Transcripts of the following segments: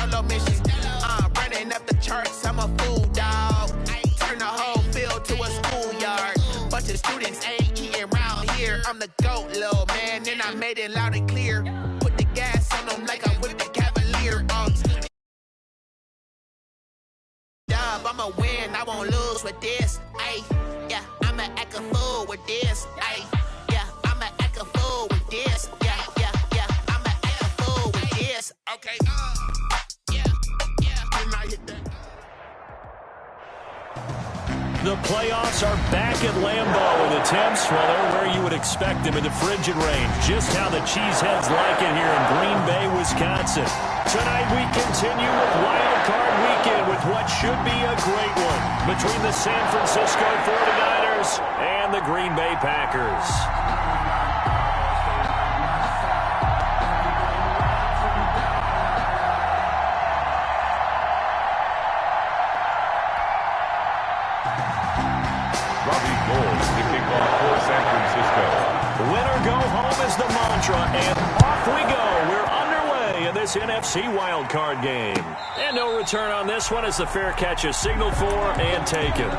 solo mission. Running up the charts, I'm a fool, dog. Turn the whole field to a schoolyard. Bunch of students ain't eating round here. I'm the GOAT, little man, and I made it loud and clear. Put the gas on them like I'm with the Cavalier. I'ma win, I won't lose with this. Ay, yeah, I'ma act a fool with this. Ay, yeah, I'ma act a fool with this. Yeah, I'ma act a fool with this. Okay, yeah, and I hit that. The playoffs are back at Lambeau with attempts, well, they're where you would expect them in the frigid range. Just how the Cheeseheads like it here in Green Bay, Wisconsin. Tonight we continue with Wild Card Weekend with what should be a great one between the San Francisco 49ers and the Green Bay Packers. Winner go home is the mantra, and off we go. We're underway in this NFC wildcard game. And no return on this one as the fair catch is signaled for and taken.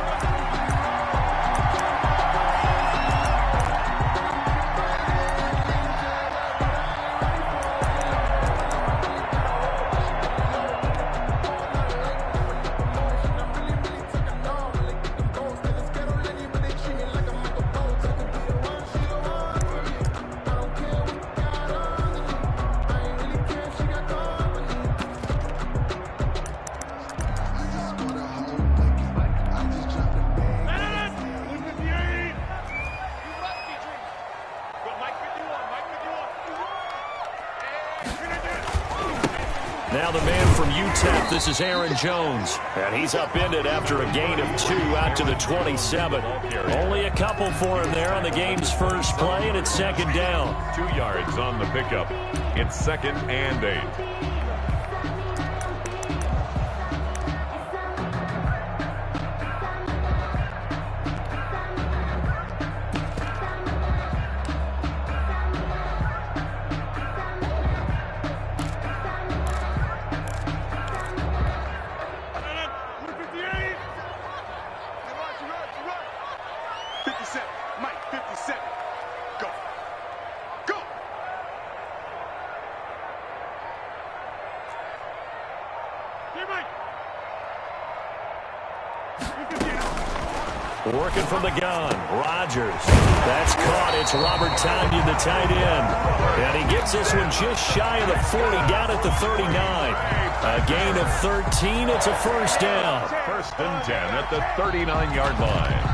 Now the man from UTEP, this is Aaron Jones. And he's upended after a gain of 2 out to the 27. Only a couple for him there on the game's first play, and it's second down. 2 yards on the pickup. It's 2nd and 8. Working from the gun, Rodgers. That's caught. It's Robert Tonyan, the tight end. And he gets this one just shy of the 40, down at the 39. A gain of 13. It's a first down. 1st and 10 at the 39-yard line.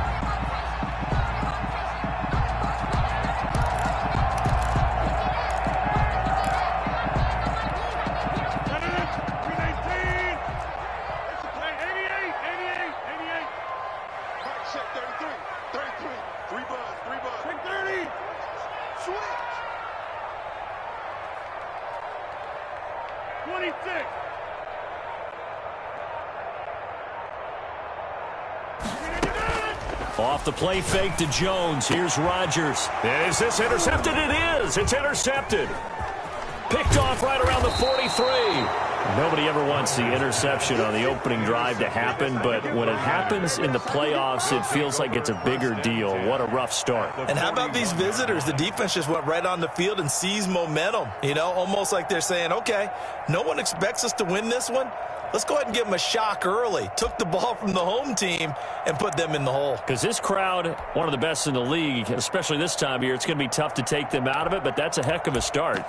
Off the play fake to Jones. Here's Rodgers. Is this intercepted? It is. It's intercepted. Picked off right around the 43. Nobody ever wants the interception on the opening drive to happen, but when it happens in the playoffs, it feels like it's a bigger deal. What a rough start. And how about these visitors? The defense just went right on the field and seized momentum. You know, almost like they're saying, okay, no one expects us to win this one. Let's go ahead and give them a shock early. Took the ball from the home team and put them in the hole. Because this crowd, one of the best in the league, especially this time of year, it's going to be tough to take them out of it, but that's a heck of a start.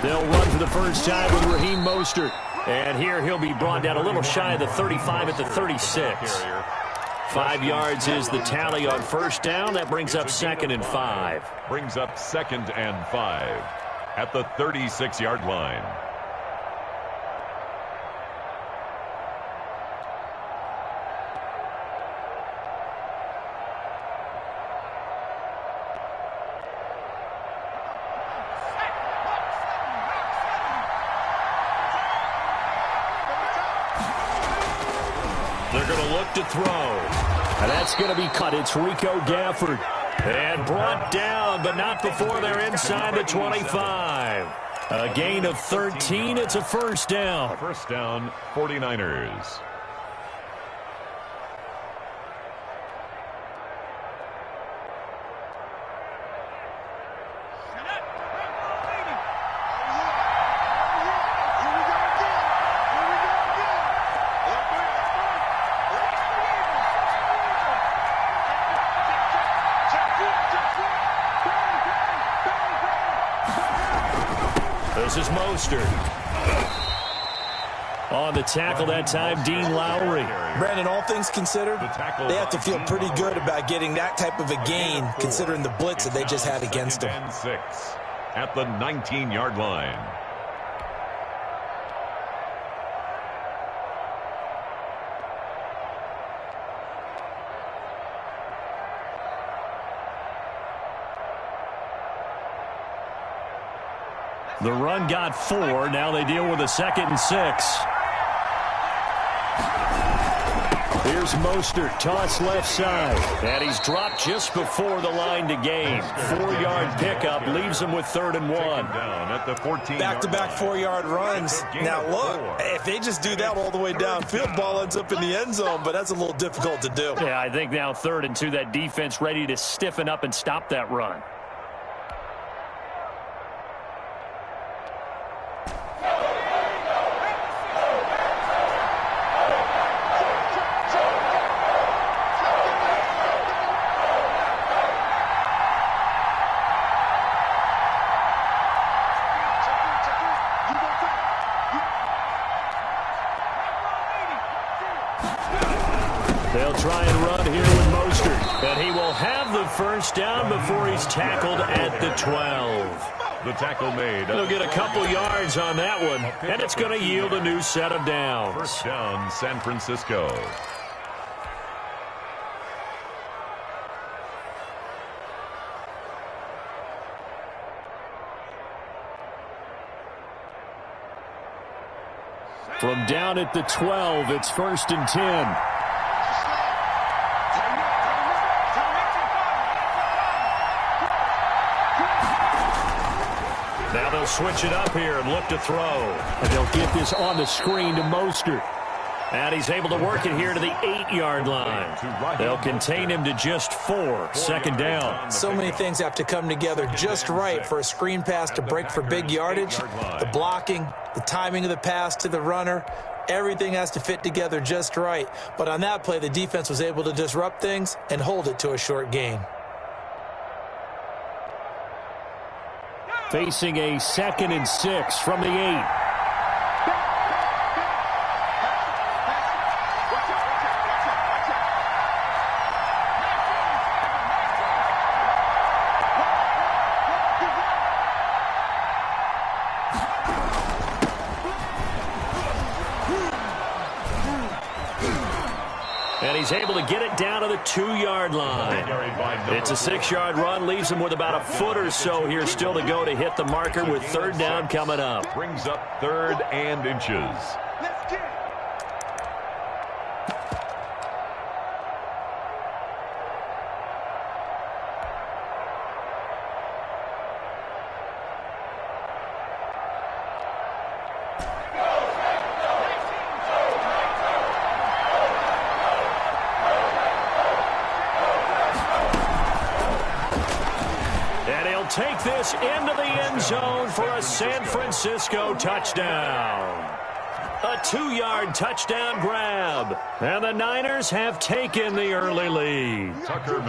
They'll run for the first time with Raheem Mostert. And here he'll be brought down a little shy of the 35 at the 36. 5 yards is the tally on first down. That brings up 2nd and 5. Brings up 2nd and 5 at the 36-yard line. throw. And that's going to be cut. It's Rico Gafford. And brought down, but not before they're inside the 25. A gain of 13. It's a first down. First down, 49ers. This is Mostert. On the tackle that time, Dean Lowry. Brandon, all things considered, they have to feel pretty good about getting that type of a gain, considering the blitz that they just had against them. 6 at the 19-yard line. The run got 4. Now they deal with a 2nd and 6. Here's Mostert, toss left side. And he's dropped just before the line to gain. 4-yard pickup leaves him with 3rd and 1. Down at the 14-yard Back-to-back 4-yard runs. Now look, if they just do that all the way downfield, ball ends up in the end zone, but that's a little difficult to do. Yeah, I think now 3rd and 2, that defense ready to stiffen up and stop that run. They'll try and run here with Mostert. And he will have the first down before he's tackled at the 12. The tackle made. He'll get a couple yards on that one, and it's going to yield a new set of downs. First down, San Francisco. From down at the 12, it's 1st and 10. Now they'll switch it up here and look to throw. And they'll get this on the screen to Mostert. And he's able to work it here to the 8-yard line. They'll contain him to just 4. 2nd down. So many things have to come together just right for a screen pass to break for big yardage. The blocking, the timing of the pass to the runner, everything has to fit together just right. But on that play, the defense was able to disrupt things and hold it to a short gain. Facing a 2nd and 6 from the 8. And he's able to get it down to the 2-yard line. It's a 6-yard run, leaves him with about a foot or so here still to go to hit the marker with 3rd down coming up. Brings up 3rd and inches. Take this into the end zone for a San Francisco touchdown. A 2-yard touchdown grab. And the Niners have taken the early lead.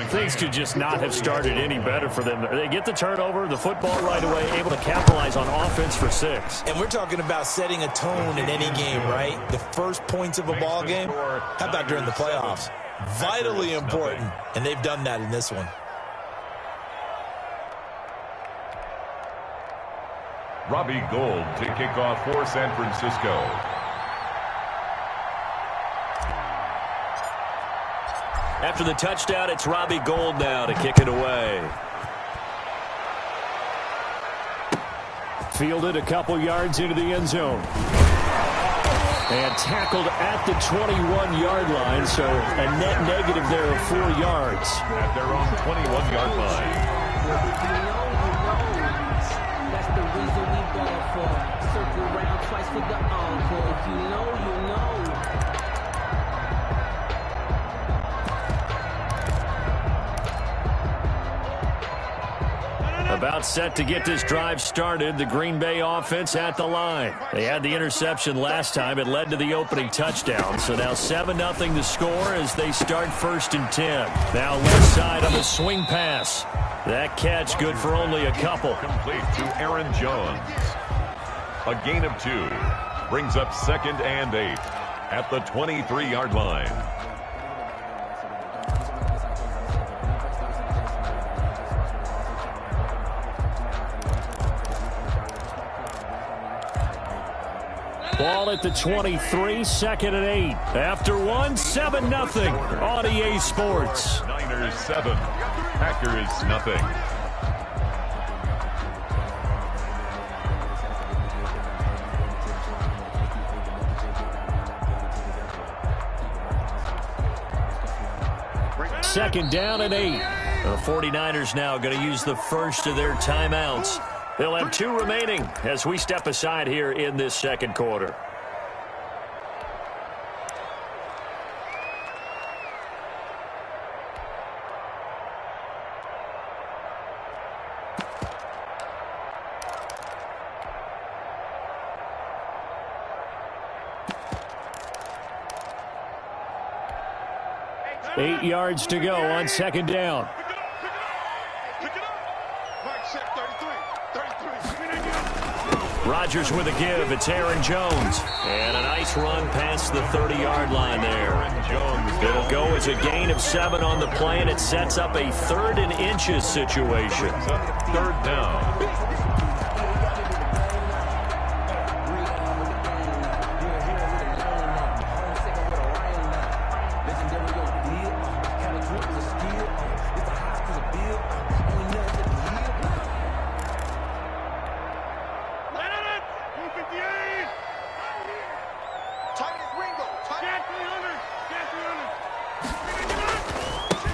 Things could just not have started any better for them. They get the turnover, the football right away, able to capitalize on offense for 6. And we're talking about setting a tone in any game, right? The first points of a ball game. How about during the playoffs? Vitally important, and they've done that in this one. Robbie Gould to kick off for San Francisco. After the touchdown, it's Robbie Gould now to kick it away. Fielded a couple yards into the end zone. And tackled at the 21-yard line, so a net negative there of 4 yards. At their own 21-yard line. That's the reason we ball for. Circle around twice for the encore. If you know, you know. About set to get this drive started, the Green Bay offense at the line. They had the interception last time. It led to the opening touchdown. So now 7-0 to score as they start 1st and 10. Now left side on the swing pass. That catch good for only a couple. Complete to Aaron Jones. A gain of 2. Brings up 2nd and 8 at the 23-yard line. Ball at the 23, 2nd and 8. After 1, 7-0 on EA Sports. Niners 7, Packers nothing. Second down and 8. The 49ers now going to use the first of their timeouts. They'll have 2 remaining as we step aside here in this second quarter. Eight yards to go on second down. Rodgers with a give. It's Aaron Jones. And a nice run past the 30-yard line there. It'll go as a gain of 7 on the play, and it sets up a 3rd and inches situation. 3rd down.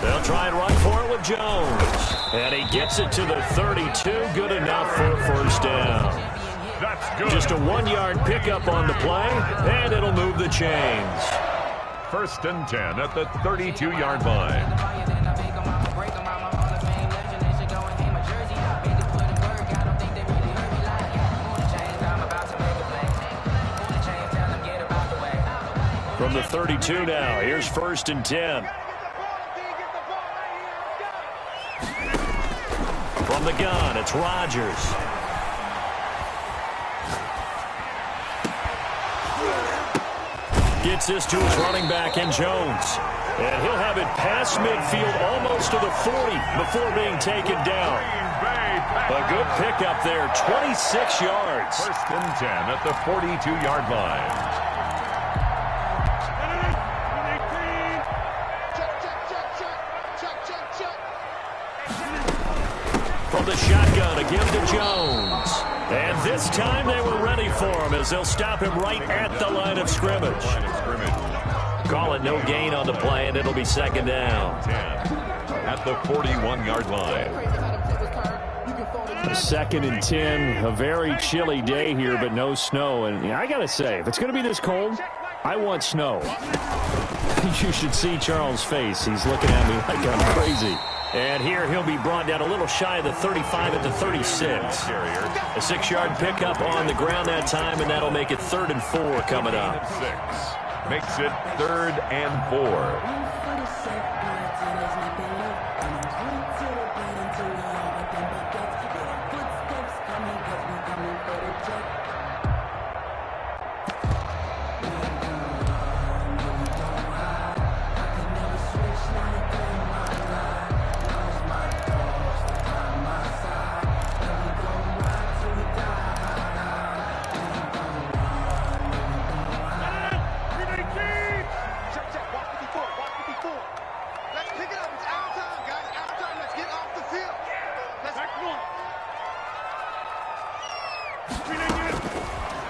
They'll try and run for it with Jones. And he gets it to the 32. Good enough for a first down. That's good. Just a 1-yard pickup on the play, and it'll move the chains. 1st and 10 at the 32-yard line. From the 32 now, here's 1st and 10. From the gun, it's Rodgers. Gets this to his running back in Jones. And he'll have it past midfield almost to the 40 before being taken down. A good pickup there, 26 yards. 1st and 10 at the 42-yard line. From the shotgun, a give to Jones. And this time they were ready for him as they'll stop him right at the line of scrimmage. Call it no gain on the play, and it'll be 2nd down. 10 at the 41-yard line. 2nd and 10, a very chilly day here, but no snow. And I got to say, if it's going to be this cold, I want snow. You should see Charles' face. He's looking at me like I'm crazy. And here he'll be brought down a little shy of the 35 at the 36. A 6-yard pickup on the ground that time, and that'll make it 3rd and 4 coming up. 6 makes it 3rd and 4.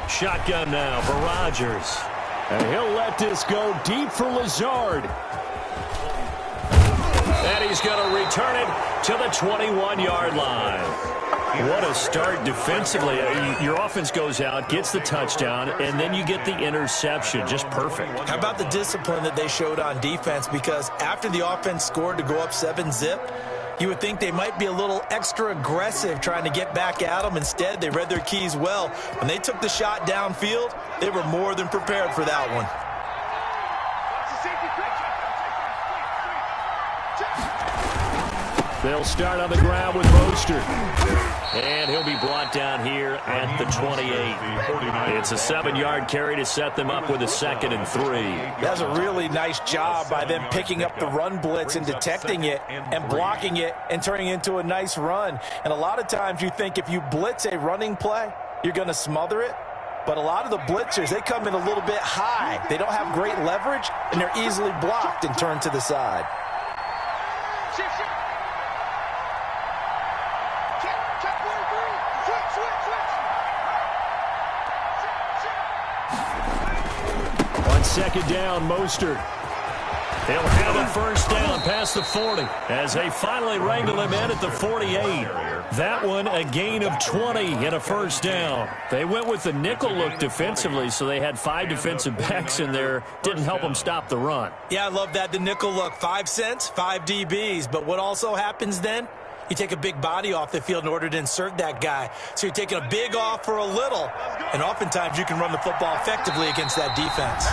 Shotgun now for Rodgers. And he'll let this go deep for Lazard. And he's going to return it to the 21-yard line. What a start defensively. Your offense goes out, gets the touchdown, and then you get the interception. Just perfect. How about the discipline that they showed on defense? Because after the offense scored to go up 7-zip, you would think they might be a little extra aggressive trying to get back at them. Instead, they read their keys well. When they took the shot downfield, they were more than prepared for that one. They'll start on the ground with Mostert. And he'll be brought down here at the 28. It's a 7-yard carry to set them up with a 2nd and 3. That's a really nice job by them picking up the run blitz and detecting it and blocking it and turning it into a nice run. And a lot of times you think if you blitz a running play, you're going to smother it. But a lot of the blitzers, they come in a little bit high. They don't have great leverage, and they're easily blocked and turned to the side. On 2nd down, Mostert. He'll have a 1st down past the 40 as they finally wrangle him in at the 48. That one a gain of 20 and a 1st down. They went with the nickel look defensively, so they had 5 defensive backs in there. Didn't help them stop the run. Yeah, I love that, the nickel look. 5 cents, 5 DBs. But what also happens then? You take a big body off the field in order to insert that guy. So you're taking a big off for a little. And oftentimes you can run the football effectively against that defense.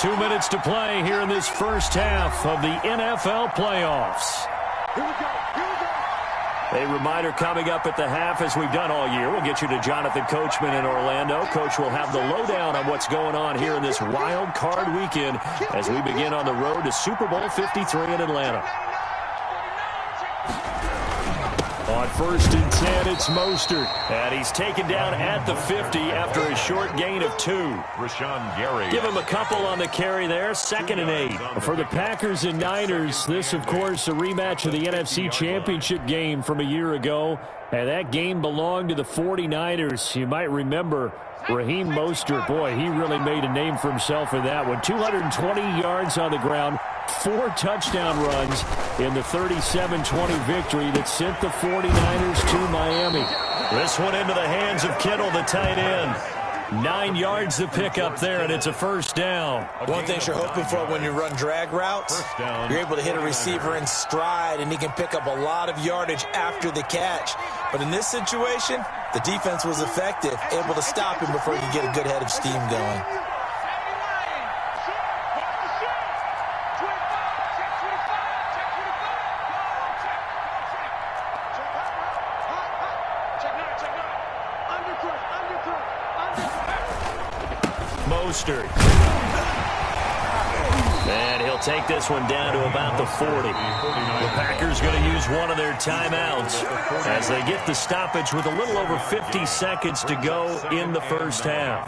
2 minutes to play here in this first half of the NFL playoffs. A reminder coming up at the half, as we've done all year. We'll get you to Jonathan Coachman in Orlando. Coach will have the lowdown on what's going on here in this wild card weekend as we begin on the road to Super Bowl 53 in Atlanta. On 1st and 10, it's Mostert. And he's taken down at the 50 after a short gain of 2. Rashawn Gary. Give him a couple on the carry there. 2nd and 8. For the Packers and Niners, this, of course, a rematch of the NFC Championship game from a year ago. And that game belonged to the 49ers. You might remember Raheem Mostert. Boy, he really made a name for himself in that one. 220 yards on the ground. 4 touchdown runs in the 37-20 victory that sent the 49ers to Miami. This one into the hands of Kittle, the tight end. 9 yards to pick up there, and it's a 1st down. One thing you're hoping for when you run drag routes, you're able to hit a receiver in stride, and he can pick up a lot of yardage after the catch. But in this situation, the defense was effective, able to stop him before he could get a good head of steam going. Mostert. And he'll take this one down to about the 40. The Packers going to use one of their timeouts as they get the stoppage with a little over 50 seconds to go in the first half.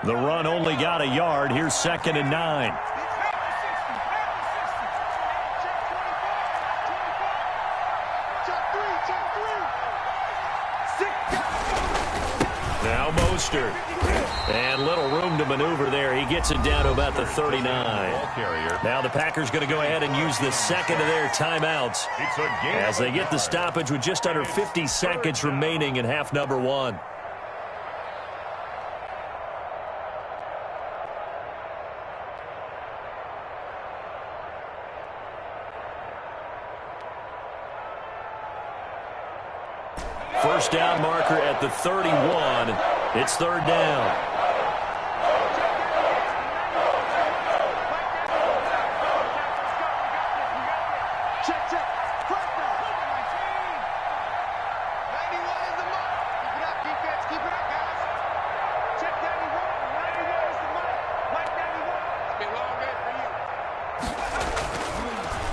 The run only got a yard. Here's 2nd and 9. Now Mostert. And little room to maneuver there. He gets it down to about the 39. Now the Packers going to go ahead and use the 2nd of their timeouts as they get the stoppage with just under 50 seconds remaining in half number 1. First down marker at the 31. It's 3rd down.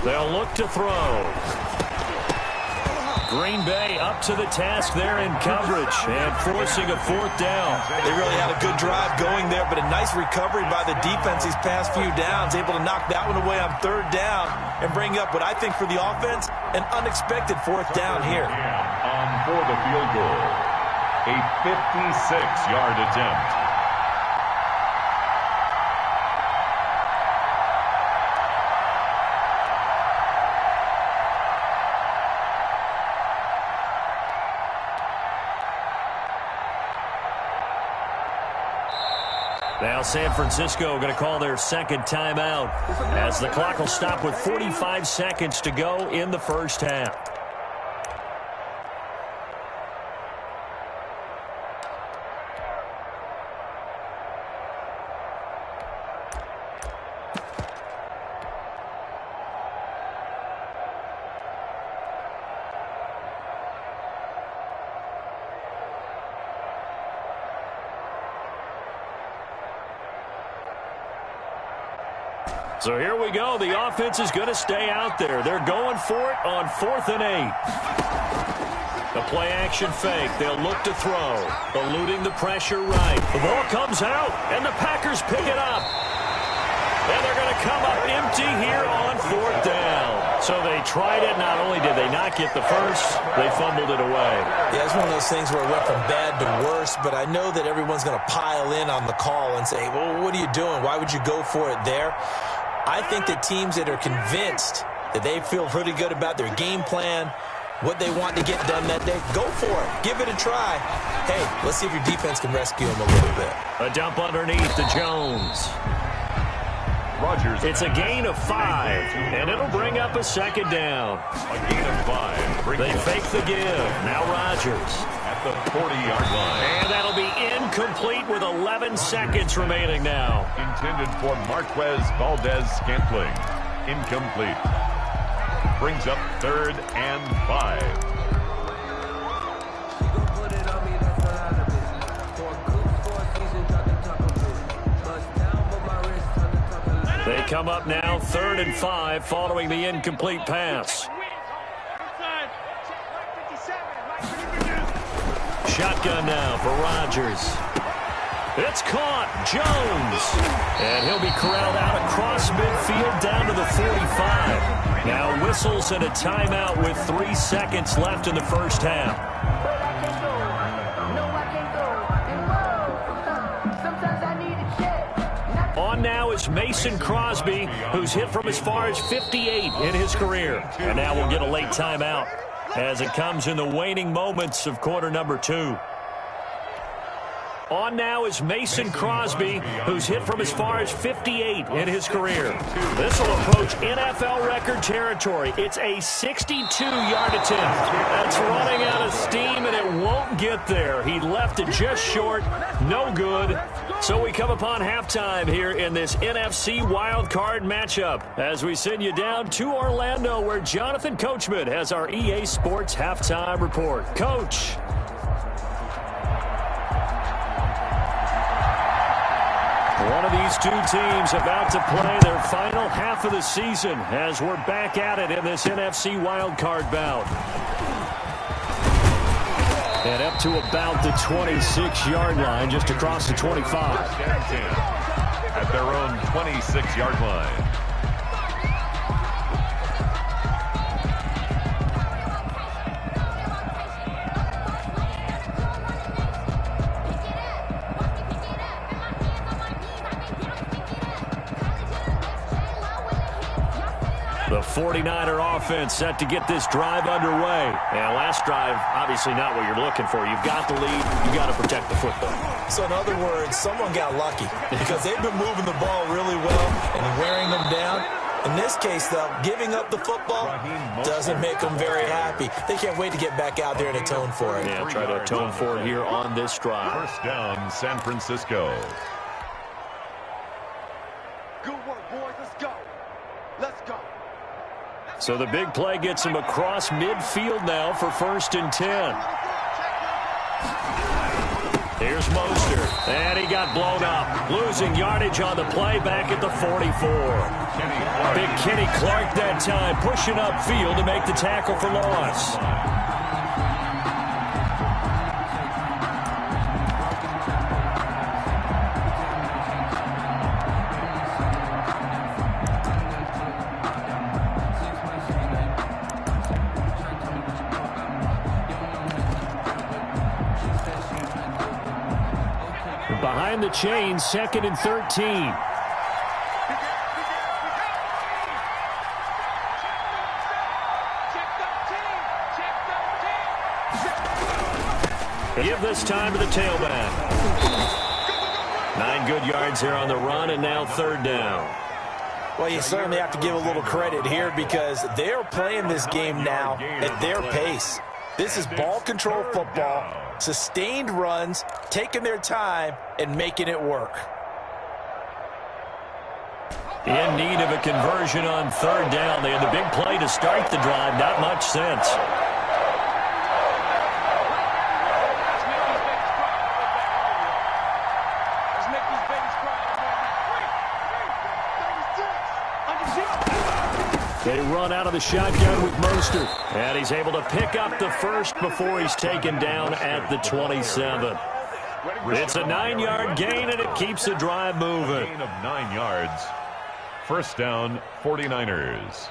They'll look to throw. Green Bay up to the task there in coverage and forcing a fourth down. They really had a good drive going there, but a nice recovery by the defense these past few downs, able to knock that one away on third down and bring up what I think for the offense, an unexpected fourth down here. For the field goal, a 56-yard attempt. Now San Francisco going to call their second timeout as the clock will stop with 45 seconds to go in the first half. So here we go. The offense is going to stay out there. They're going for it on 4th and 8. The play action fake. They'll look to throw. Eluding the pressure right. The ball comes out, and the Packers pick it up. And they're going to come up empty here on 4th down. So they tried it. Not only did they not get the first, they fumbled it away. Yeah, it's one of those things where it went from bad to worse, but I know that everyone's going to pile in on the call and say, well, what are you doing? Why would you go for it there? I think that teams that are convinced that they feel pretty good about their game plan, what they want to get done that day, go for it. Give it a try. Hey, let's see if your defense can rescue them a little bit. A dump underneath to Jones. Rodgers. It's a gain of 5, and it'll bring up a second down. A gain of 5. They fake the give. Now Rodgers. At the 40-yard line. And that'll be incomplete with 11 seconds remaining now. Intended for Marquez Valdez-Scantling. Incomplete. Brings up 3rd and 5. They come up now 3rd and 5 following the incomplete pass. Shotgun now for Rodgers. It's caught. Jones. And he'll be corralled out across midfield down to the 45. Now whistles and a timeout with 3 seconds left in the first half. On now is Mason Crosby, who's hit from as far as 58 in his career. And now we'll get a late timeout as it comes in the waning moments of quarter number 2. On now is Mason Crosby, who's hit from as far as 58 in his career. This will approach NFL record territory. It's a 62-yard attempt. That's running out of steam, and it won't get there. He left it just short. No good. So we come upon halftime here in this NFC wildcard matchup as we send you down to Orlando, where Jonathan Coachman has our EA Sports halftime report. Coach. One of these two teams about to play their final half of the season as we're back at it in this NFC wildcard bout. And up to about the 26-yard line, just across the 25. At their own 26-yard line. The 49er offense set to get this drive underway. And last drive, obviously not what you're looking for. You've got the lead. You've got to protect the football. So in other words, someone got lucky because they've been moving the ball really well and wearing them down. In this case, though, giving up the football doesn't make them very happy. They can't wait to get back out there and atone for it. Yeah, try to atone for it here on this drive. First down, San Francisco. Good work, boys. Let's go. Let's go. So the big play gets him across midfield now for 1st and 10. Here's Mostert, and he got blown up. Losing yardage on the play back at the 44. Big Kenny Clark that time, pushing upfield to make the tackle for loss. Behind the chains, 2nd and 13. Give this time to the tailback. 9 good yards here on the run, and now 3rd down. Well, you certainly have to give a little credit here because they're playing this game now at their pace. This is ball control football, sustained runs, taking their time, and making it work. In need of a conversion on 3rd down. They had the big play to start the drive. Not much sense. They run out of the shotgun with Mostert. And he's able to pick up the first before he's taken down at the 27. It's a 9-yard gain, and it keeps the drive moving. Gain of 9 yards. 1st down, 49ers.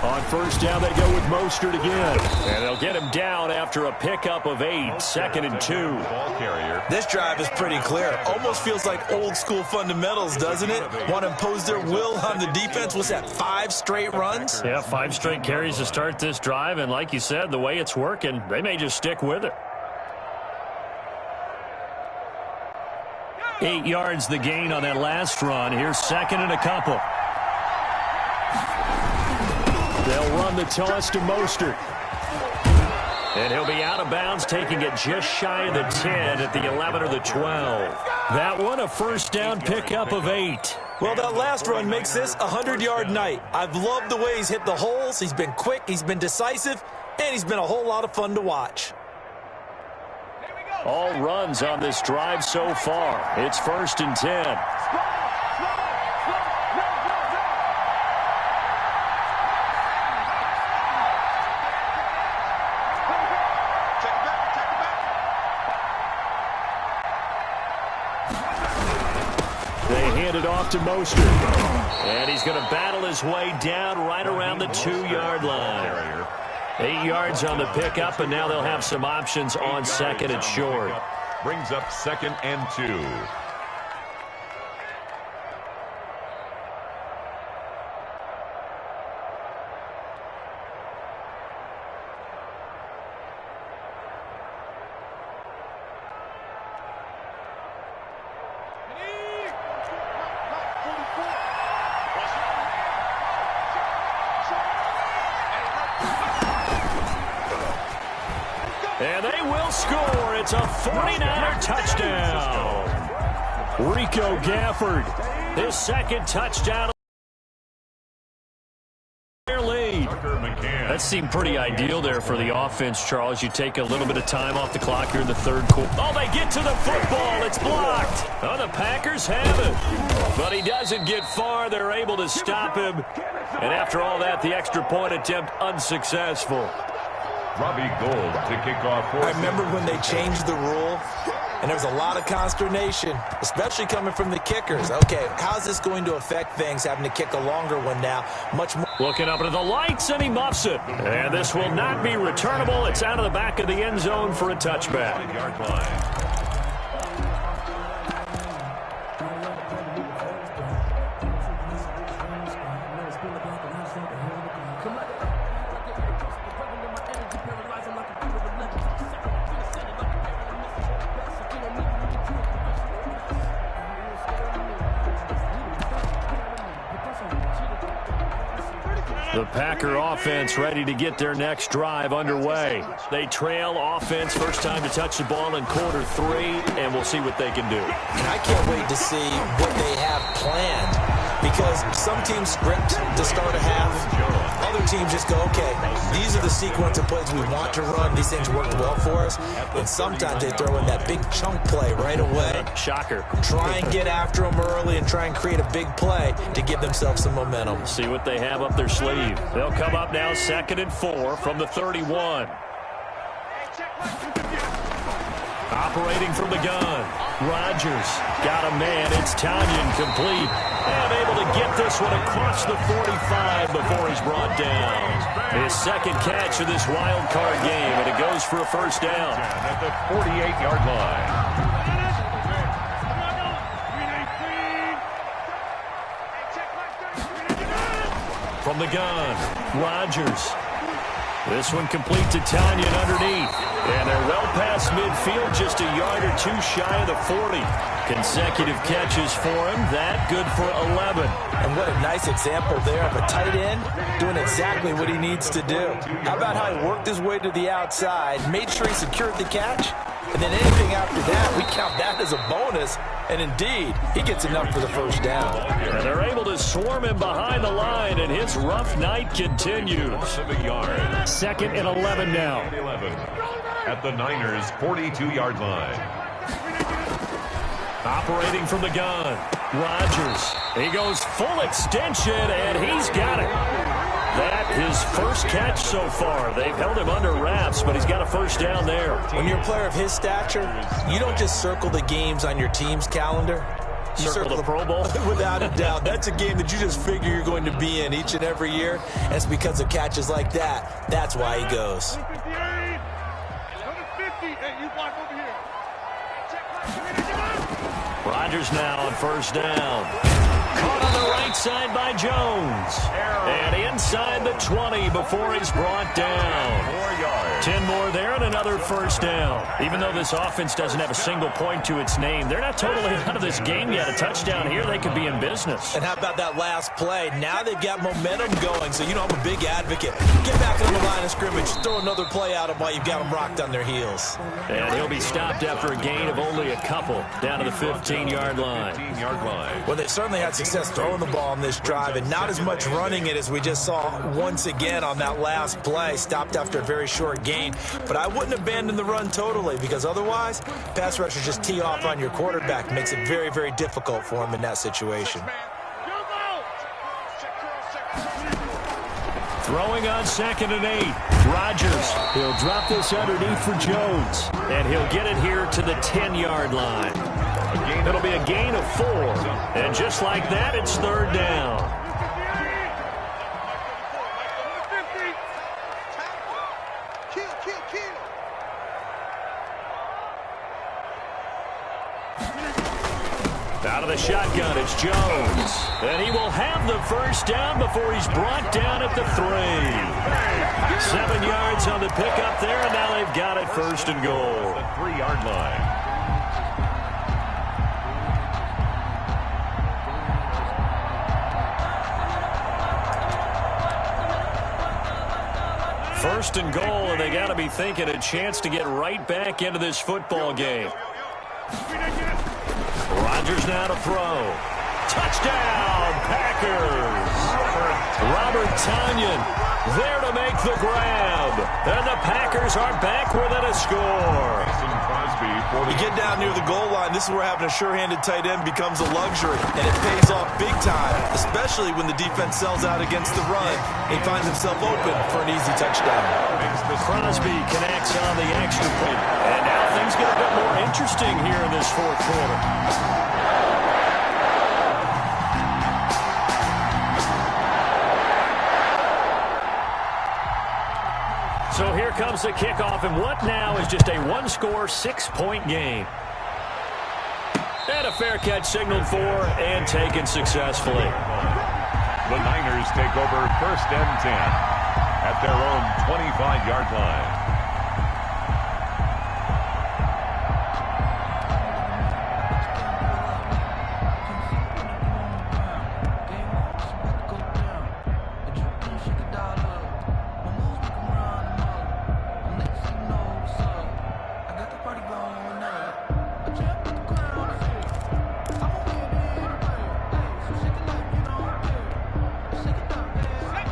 On 1st down, they go with Mostert again. And they'll get him down after a pickup of 8, 2nd and 2. Ball carrier. This drive is pretty clear. Almost feels like old school fundamentals, doesn't it? Want to impose their will on the defense. Was that 5 straight runs? Yeah, 5 straight carries to start this drive. And like you said, the way it's working, they may just stick with it. 8 yards the gain on that last run. Here's 2nd and a couple. They'll run the toss to Mostert. And he'll be out of bounds, taking it just shy of the 10 at the 11 or the 12. That one, a 1st down pickup of 8. Well, that last run makes this a 100-yard night. I've loved the way he's hit the holes. He's been quick, he's been decisive, and he's been a whole lot of fun to watch. All runs on this drive so far. It's 1st and 10. It off to Mostert. And he's going to battle his way down right around the 2-yard line. 8 yards on the pickup, and now they'll have some options on 2nd and short. Brings up 2nd and 2. And they will score. It's a 49er touchdown. Rico Gafford, his 2nd touchdown. Their lead. That seemed pretty ideal there for the offense, Charles. You take a little bit of time off the clock here in the 3rd quarter. Oh, they get to the football. It's blocked. Oh, the Packers have it. But he doesn't get far. They're able to stop him. And after all that, the extra point attempt unsuccessful. Robbie Gould to kick off. I remember when they changed the rule, and there was a lot of consternation, especially coming from the kickers. Okay, how's this going to affect things, having to kick a longer one now? Much more. Looking up into the lights, and he muffs it. And this will not be returnable. It's out of the back of the end zone for a touchback. 5-yard line. The Packer offense ready to get their next drive underway. They trail offense, first time to touch the ball in quarter 3, and we'll see what they can do. I can't wait to see what they have planned, because some teams script to start a half. Other teams just go, okay, these are the sequence of plays we want to run. These things work well for us. And sometimes they throw in that big chunk play right away. Shocker. Try and get after them early and try and create a big play to give themselves some momentum. See what they have up their sleeve. They'll come up now 2nd and 4 from the 31. Operating from the gun, Rodgers got a man. It's Tanyan complete. And able to get this one across the 45 before he's brought down. His second catch of this wild card game, and it goes for a first down. At the 48-yard line. From the gun, Rodgers. This one complete to Tanyan underneath. And they're well past midfield, just a yard or two shy of the 40. Consecutive catches for him. That good for 11. And what a nice example there of a tight end doing exactly what he needs to do. How about how he worked his way to the outside, made sure he secured the catch, and then anything after that, we count that as a bonus. And indeed, he gets enough for the first down. And they're able to swarm him behind the line, and his rough night continues. Second and 11 now. 11 at the Niners' 42-yard line. Operating from the gun, Rodgers. He goes full extension, and he's got it. That his first catch so far. They've held him under wraps, but he's got a first down there. When you're a player of his stature, you don't just circle the games on your team's calendar. You circle the Pro Bowl? Without a doubt. That's a game that you just figure you're going to be in each and every year. And it's because of catches like that. That's why he goes. Rodgers now on first down. Caught on the right side by Jones. And inside the 20 before he's brought down. 4 yards. 10 more there and another first down. Even though this offense doesn't have a single point to its name, they're not totally out of this game yet. A touchdown here, they could be in business. And how about that last play? Now they've got momentum going. So, I'm a big advocate. Get back on the line of scrimmage. Throw another play at them while you've got them rocked on their heels. And he'll be stopped after a gain of only a couple down to the 15-yard line. 15-yard line. Well, they certainly had success throwing the ball on this drive and not as much running it as we just saw once again on that last play. Stopped after a very short gain. But I wouldn't abandon the run totally because otherwise, pass rushers just tee off on your quarterback. Makes it very, very difficult for him in that situation. Throwing on 2nd and 8. Rodgers. He'll drop this underneath for Jones. And he'll get it here to the 10-yard line. It'll be a gain of 4. And just like that, it's third down. Out of the shotgun, it's Jones. And he will have the first down before he's brought down at the 3. 7 yards on the pickup there, and now they've got it first and goal. The 3-yard line. First and goal, and they got to be thinking a chance to get right back into this football game. Rodgers now to throw. Touchdown, Packers. Robert Tanyan there to make the grab. And the Packers are back within a score. You get down near the goal line, this is where having a sure-handed tight end becomes a luxury, and it pays off big time, especially when the defense sells out against the run. He finds himself open for an easy touchdown. Crosby connects on the extra point. And now things get a bit more interesting here in this fourth quarter. So here comes the kickoff, and what now is just a one-score, 6-point game. And a fair catch signaled for and taken successfully. The Niners take over 1st and 10 at their own 25-yard line.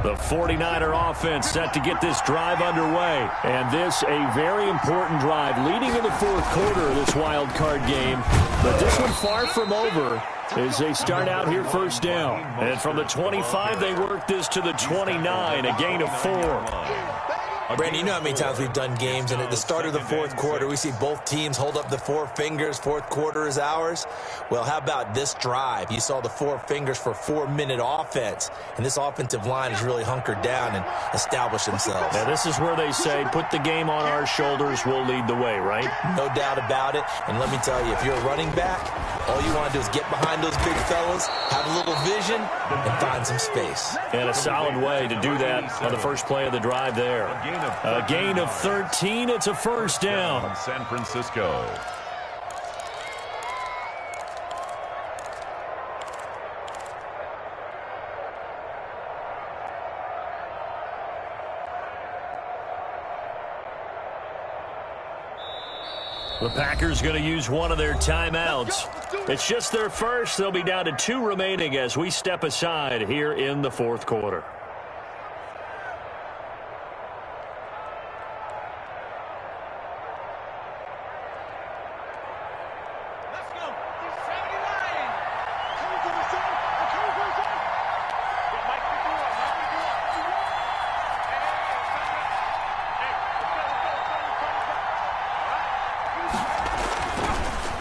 The 49er offense set to get this drive underway. And this a very important drive leading in the fourth quarter of this wild card game. But this one far from over as they start out here first down. And from the 25, they work this to the 29, a gain of 4. Brandon, you know how many times we've done games, and at the start of the fourth quarter, we see both teams hold up the four fingers, fourth quarter is ours. Well, how about this drive? You saw the four fingers for 4-minute offense, and this offensive line has really hunkered down and established themselves. Yeah, this is where they say, put the game on our shoulders, we'll lead the way, right? No doubt about it, and let me tell you, if you're a running back, all you want to do is get behind those big fellas, have a little vision, and find some space. And a solid way to do that on the first play of the drive there. A gain of 13. It's a first down. San Francisco. The Packers going to use one of their timeouts. It's just their first. They'll be down to 2 remaining as we step aside here in the fourth quarter.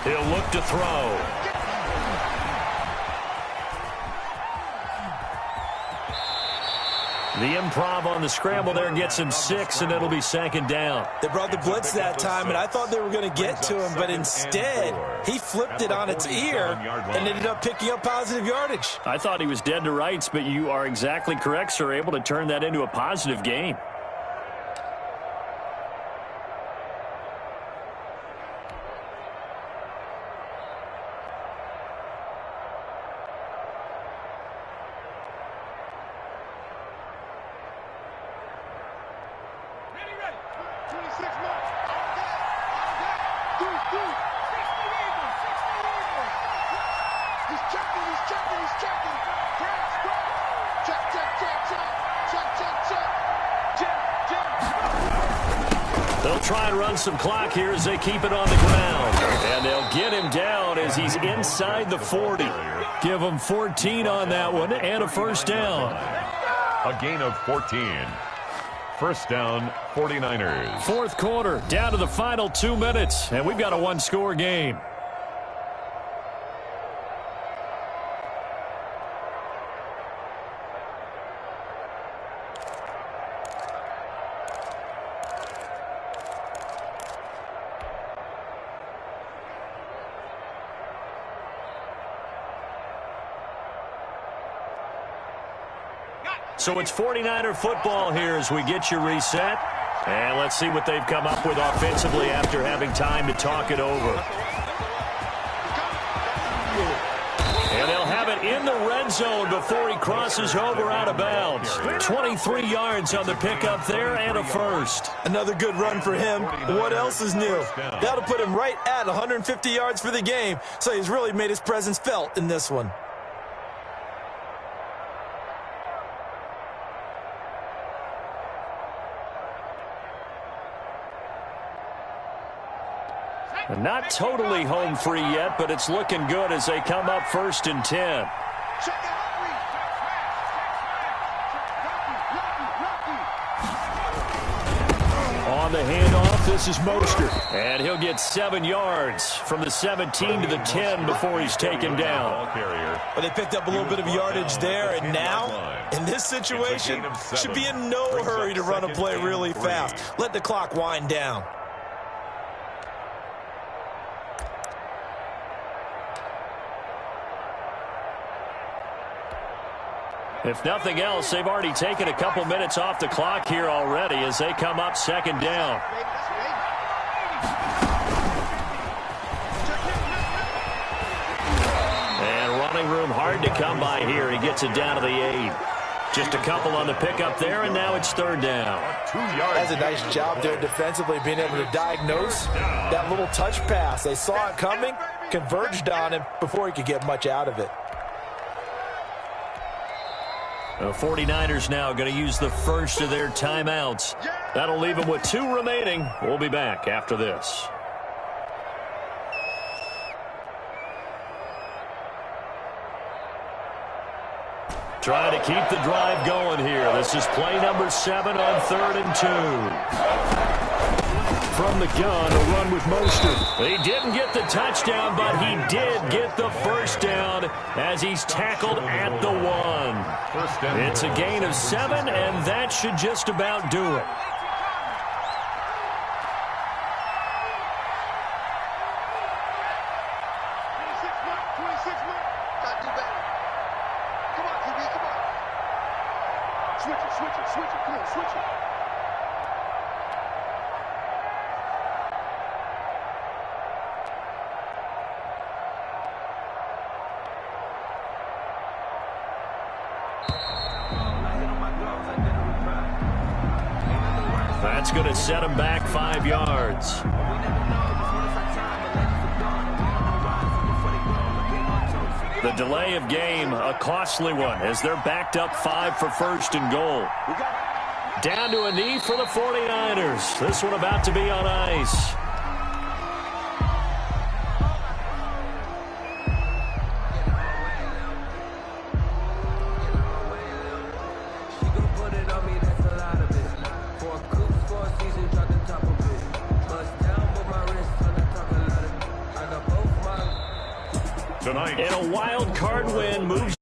He'll look to throw. The improv on the scramble there gets him 6, and it'll be second down. They brought the blitz that time, and I thought they were going to get to him, but instead, he flipped it on its ear and ended up picking up positive yardage. I thought he was dead to rights, but you are exactly correct, sir, able to turn that into a positive gain. They'll try and run some clock here as they keep it on the ground. And they'll get him down as he's inside the 40. Give him 14 on that one and a first down. A gain of 14. First down, 49ers. Fourth quarter, down to the final 2 minutes, and we've got a one-score game. So it's 49er football here as we get you reset. And let's see what they've come up with offensively after having time to talk it over. And they'll have it in the red zone before he crosses over out of bounds. 23 yards on the pickup there and a first. Another good run for him. What else is new? That'll put him right at 150 yards for the game. So he's really made his presence felt in this one. Not totally home free yet, but it's looking good as they come up 1st and 10. On the handoff, this is Mostert. And he'll get 7 yards from the 17 to the 10 before he's taken down. But they picked up a little bit of yardage there, and now, in this situation, should be in no hurry to run a play really fast. Let the clock wind down. If nothing else, they've already taken a couple minutes off the clock here already as they come up 2nd down. And running room hard to come by here. He gets it down to the 8. Just a couple on the pickup there, and now it's 3rd down. That's a nice job there defensively, being able to diagnose that little touch pass. They saw it coming, converged on him before he could get much out of it. The 49ers now going to use the first of their timeouts. That'll leave them with 2 remaining. We'll be back after this. Trying to keep the drive going here. This is play number 7 on 3rd and 2. From the gun, a run with Mostert. He didn't get the touchdown, but he did get the first down as he's tackled at the 1. It's a gain of 7, and that should just about do it. That's going to set him back 5 yards. The delay of game, a costly one, as they're backed up 5 for 1st and goal. Down to a knee for the 49ers. This one about to be on ice. Tonight, And a wild card win moves